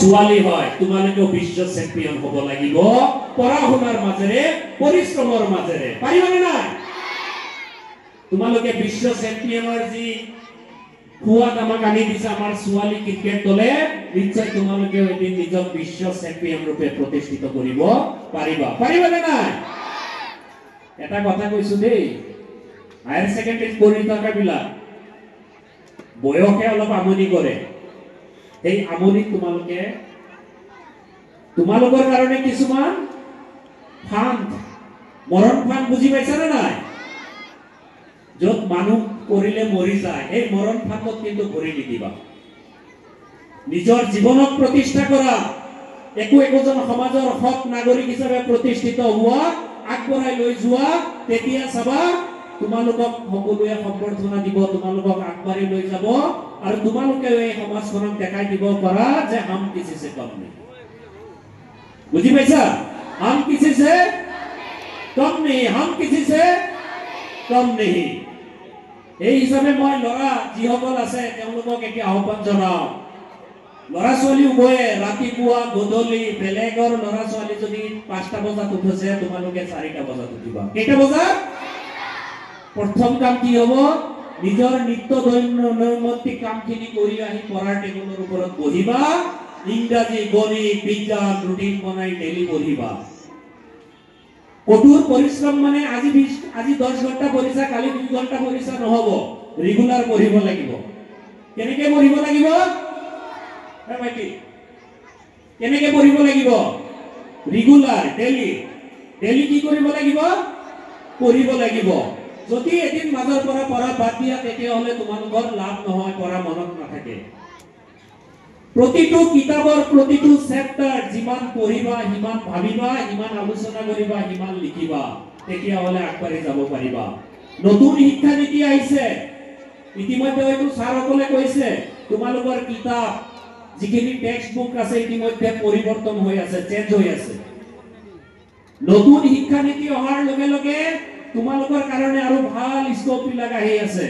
ছোৱালী হয় তোমালোকে বিশ্ব চেম্পিয়ন হ'ব লাগিব পঢ়া শুনাৰ মাজেৰে পৰিশ্ৰমৰ মাজেৰে পাৰিবানে নাই তোমালোকে বিশ্ব চেম্পিয়নৰ যি খুৱাত আমাক আনি দিছে আমাৰ ছোৱালী ক্ৰিকেট দলে নিশ্চয় তোমালোকে এদিন নিজক বিশ্ব চেম্পিয়ন ৰূপে প্ৰতিষ্ঠিত কৰিব পাৰিবানে নাই এটা কথা কৈছো দেই হায়াৰ সেকেন্ডাৰী পঢ়ি থকা বিলাক বয়সে অলপ আমনি কৰে এই আমনি তোমালোকৰ কাৰণে কিছুমান ফান্ড মৰণ ফান্ড বুজি পাইছানে নাই যত মানুহ কৰিলে মৰি যায় এই মৰণ ফান্দত কিন্তু ভৰি নিদিবা নিজৰ জীৱনক প্ৰতিষ্ঠা কৰা একোজন সমাজৰ হক নাগৰিক হিচাপে প্ৰতিষ্ঠিত হোৱা আগবঢ়াই লৈ যোৱা তেতিয়া চাবা তোমালোকক সকলোৱে সম্বৰ্ধনা দিব তোমালোকক আগবাঢ়ি লৈ যাব আৰু তোমালোকে এই সমাজখনক দেখাই দিব পাৰা যে হাম কিছি সে কম নেই বুজি পাইছা হাম কিছি সে কম নেই হাম কিছি সে কম নেই এই হিচাপে মই লৰা যিসকল আছে তেওঁলোকক এতিয়া আহ্বান জনাও লৰা ছোৱালী উভয়ে ৰাতিপুৱা গধূলি বেলেগৰ লৰা ছোৱালী যদি 5টা বজাত উঠিছে তোমালোকে 4টা বজাত উঠিবা কেইটা বজাত প্ৰথম কাম কি হ'ব নিজৰ নিত্য দৈনন্দিন কামখিনি কৰি আহি পঢ়াৰ টেবুলৰ ওপৰত বহিবা ইংৰাজী গণিত বিজ্ঞান ৰুটিন বনাই ডেইলি পঢ়িবা কঠোৰ পৰিশ্ৰম মানে আজি 10 ঘণ্টা পঢ়িছা কালি 2 ঘণ্টা পঢ়িছা নহব ৰেগুলাৰ পঢ়িব লাগিব কেনেকৈ পঢ়িব লাগিব কেনেকৈ পঢ়িব লাগিব ৰেগুলাৰ ডেইলি কি কৰিব লাগিব পঢ়িব লাগিব যদি এদিন মাজৰ পৰা পঢ়া বাদ দিয়া তেতিয়াহলে তোমালোকৰ লাভ নহয় পঢ়া মনত নাথাকে প্ৰতিটো কিতাপৰ প্ৰতিটো চেপ্টাৰ যিমান পঢ়িবা সিমান ভাবিবা সিমান আলোচনা কৰিবা সিমান লিখিবা তেতিয়াহলে আগবাঢ়ি যাব পাৰিবা নতুন শিক্ষা নীতি আহিছে ইতিমধ্যে হয়তো ছাৰসকলে কৈছে তোমালোকৰ কিতাপ যিখিনি টেক্সট বুক আছে ইতিমধ্যে পৰিৱৰ্তন হৈ আছে চেঞ্জ হৈ আছে নতুন শিক্ষা নীতি অহাৰ লগে লগে তোমালোকৰ কাৰণে আৰু ভাল স্কোপ বিলাক আহি আছে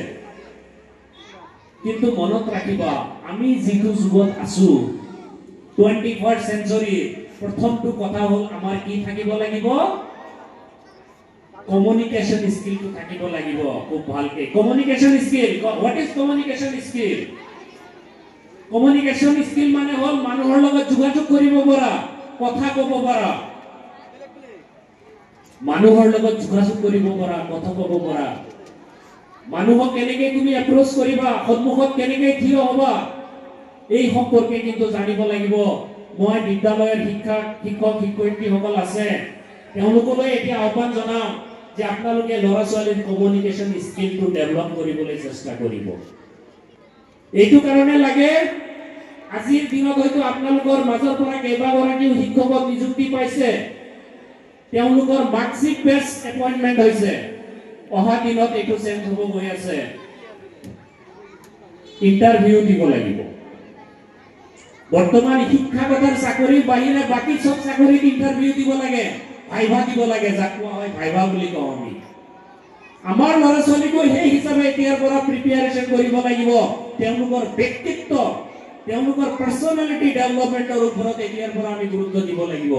কিন্তু মনত ৰাখিবা আমি যিটো যুগত আছো 21st century প্ৰথমটো কথা হ'ল আমাৰ কি থাকিব লাগিব কমিউনিকেশন স্কিলটো থাকিব লাগিব খুব ভালকে communication skill what is communication skill communication skill মানে হ'ল মানুহৰ লগত যোগাযোগ কৰিব পৰা কথা ক'ব পৰা মানুহৰ লগত যোগাযোগ কৰিব পৰা কথা ক'ব পৰা মানুহক কেনেকৈ তুমি এপ্ৰোচ কৰিবা সন্মুখত কেনেকৈ থিয় হ'বা এই সম্পৰ্কে কিন্তু জানিব লাগিব মই বিদ্যালয়ৰ শিক্ষক শিক্ষয়িত্ৰীসকল আছে তেওঁলোকলৈ এতিয়া আহ্বান জনাম যে আপোনালোকে ল'ৰা ছোৱালীৰ কমিউনিকেশন স্কিলটো ডেভেলপ কৰিবলৈ চেষ্টা কৰিব এইটো কাৰণে লাগে আজিৰ দিনত হয়তো আপোনালোকৰ মাজৰ পৰা কেইবাগৰাকীও শিক্ষকক নিযুক্তি পাইছে তেওঁলোকৰ মাৰ্কশিট বেছ এপইন্টমেন্ট হৈছে অহা দিনত এইটো চেঞ্জ হ'ব গৈ আছে ইন্টাৰভিউ দিব লাগিব বৰ্তমান শিক্ষাগতৰ চাকৰিৰ বাহিৰে বাকি সব চাকৰিত ইন্টাৰভিউ দিব লাগে ভাইভা দিব লাগে যাক কোৱা হয় ভাইভা বুলি কওঁ আমি আমাৰ ল'ৰা ছোৱালীকো সেই হিচাপে এতিয়াৰ পৰা প্ৰিপেয়াৰেশ্যন কৰিব লাগিব তেওঁলোকৰ ব্যক্তিত্ব তেওঁলোকৰ পাৰ্সোনালিটি ডেভেলপমেন্টৰ ওপৰত এতিয়াৰ পৰা আমি গুৰুত্ব দিব লাগিব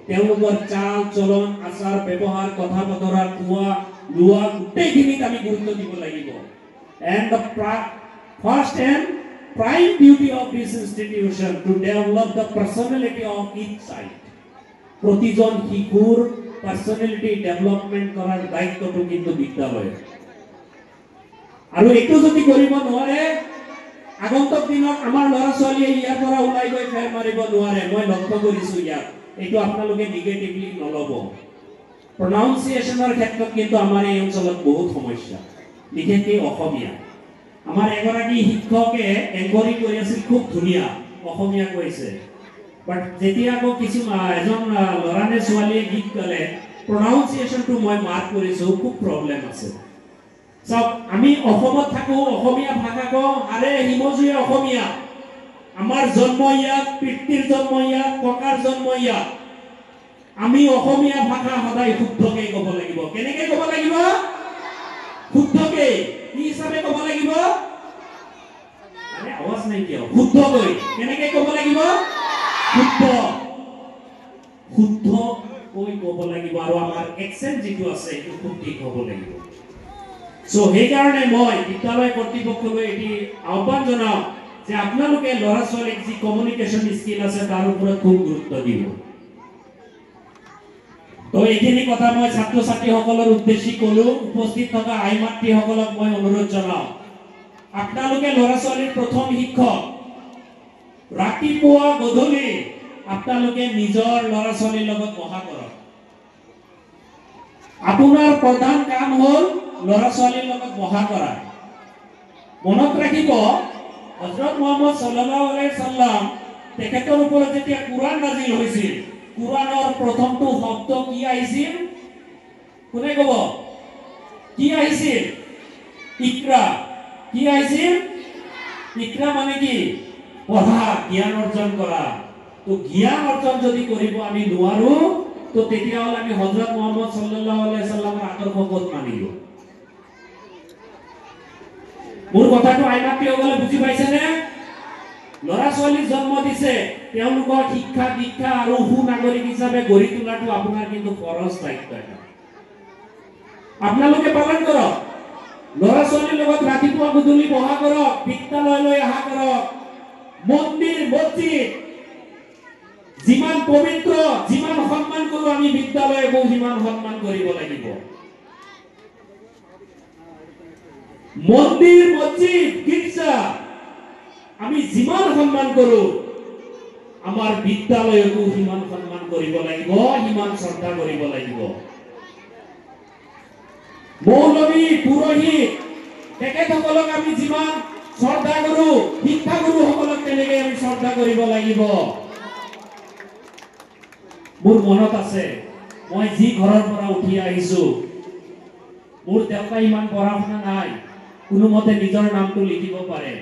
তেওঁলোকৰ চাল চলন আচাৰ ব্যৱহাৰ কথা বতৰা কোৱা লোৱা গোটেইখিনিত আমি গুৰুত্ব দিব লাগিব and the first and prime duty of this institution to develop the personality of each child প্ৰতিজন শিশুৰ পাৰ্সোনালিটি ডেভেলপমেন্ট কৰাৰ দায়িত্বটো কিন্তু বিদ্যালয়ৰ আৰু এইটো যদি কৰিব নোৱাৰে আগন্তুক দিনত আমাৰ ল'ৰা ছোৱালীয়ে ইয়াৰ পৰা ওলাই গৈ ফেৰ মাৰিব নোৱাৰে মই লক্ষ্য কৰিছো ইয়াত এইটো আপোনালোকে নিগেটিভলি নলব প্ৰনাউন্সিয়েশনৰ ক্ষেত্ৰত কিন্তু আমাৰ এই অঞ্চলত বহুত সমস্যা বিশেষকৈ অসমীয়া আমাৰ এগৰাকী শিক্ষকে এংকৰিং কৰি আছিল খুব ধুনীয়া অসমীয়া কৈছে বাট যেতিয়া আকৌ কিছু এজন ল'ৰা নে ছোৱালীয়ে গীত গালে প্ৰনাউন্সিয়েশনটো মই মাৰ্ক কৰিছো খুব প্ৰব্লেম আছে সব আমি অসমত থাকো অসমীয়া ভাষা কওঁ আৰে হিমজুৱে অসমীয়া আমাৰ জন্ম ইয়াত পিতৃৰ জন্ম ইয়াত ককাৰ জন্ম ইয়াত আমি অসমীয়া ভাষা সদায় শুদ্ধকৈ ক'ব লাগিব কেনেকৈ ক'ব লাগিব শুদ্ধকৈ কি হিচাপে ক'ব লাগিব আৰে আৱাজ নাই কিয় শুদ্ধকৈ কেনেকৈ ক'ব লাগিব শুদ্ধ শুদ্ধ কৈ ক'ব লাগিব আৰু আমাৰ এক্সেন্ট যিটো আছে সেইটো শুদ্ধ হ'ব লাগিব সো সেই কাৰণে মই বিদ্যালয় কৰ্তৃপক্ষলৈ এটি আহ্বান জনাও যে আপোনালোকে ল'ৰা ছোৱালীক যি কমিউনিকেশ্যন স্কিল আছে তাৰ ওপৰত খুব গুৰুত্ব দিব তো এইখিনি কথা মই ছাত্ৰ ছাত্ৰীসকলৰ উদ্দেশ্যি ক'লো উপস্থিত থকা আই মাতৃসকলক মই অনুৰোধ জনাও আপোনালোকে ল'ৰা ছোৱালীৰ প্ৰথম শিক্ষক ৰাতিপুৱা গধূলি আপোনালোকে নিজৰ ল'ৰা ছোৱালীৰ লগত বহা কৰক আপোনাৰ প্ৰধান কাম হ'ল ল'ৰা ছোৱালীৰ লগত বহা কৰা মনত ৰাখিব হযৰত মুহাম্মদ সাল্লাল্লাহু আলাইহি সাল্লাম তেখেতৰ ওপৰত যেতিয়া কুৰাণ নাজিল হৈছিল কুৰাণৰ প্ৰথমটো শব্দ কি আহিছিল কোনে ক'ব কি আহিছিল ইকৰা কি আহিছিল ইকৰা মানে কি পঢ়া জ্ঞান অৰ্জন কৰা তো জ্ঞান অৰ্জন যদি কৰিব আমি নোৱাৰো তো তেতিয়া হল আমি হযৰত মুহাম্মদ সাল্লাল্লাহু আলাইহি সাল্লামৰ আদৰ্শ ক'ত মানিলো মোৰ কথাটো আইমাতৃসকলে বুজি পাইছেনে ল'ৰা ছোৱালীক জন্ম দিছে তেওঁলোকৰ শিক্ষা দীক্ষা আৰু সুনাগৰিক হিচাপে গঢ়ি তোলাটো আপোনাৰ কিন্তু ফৰজ দায়িত্ব এটা আপোনালোকে পালন কৰক ল'ৰা ছোৱালীৰ লগত ৰাতিপুৱা গধূলি বহা কৰক বিদ্যালয়লৈ অহা কৰক মন্দিৰ মছজিদ যিমান পবিত্ৰ যিমান সন্মান কৰো আমি বিদ্যালয়কো সিমান সন্মান কৰিব লাগিব মন্দিৰ মছজিদ গীৰ্জা আমি যিমান সন্মান কৰো আমাৰ বিদ্যালয়কো সিমান সন্মান কৰিব লাগিব সিমান শ্ৰদ্ধা কৰিব লাগিব মৌলবী পুৰোহিত তেখেতসকলক আমি যিমান শ্ৰদ্ধা কৰো শিক্ষাগুৰুসকলক তেনেকৈ আমি শ্ৰদ্ধা কৰিব লাগিব মোৰ মনত আছে মই যি ঘৰৰ পৰা উঠি আহিছো মোৰ দেউতা ইমান পঢ়া শুনা নাই কোনোমতে নিজৰ নামটো লিখিব পাৰে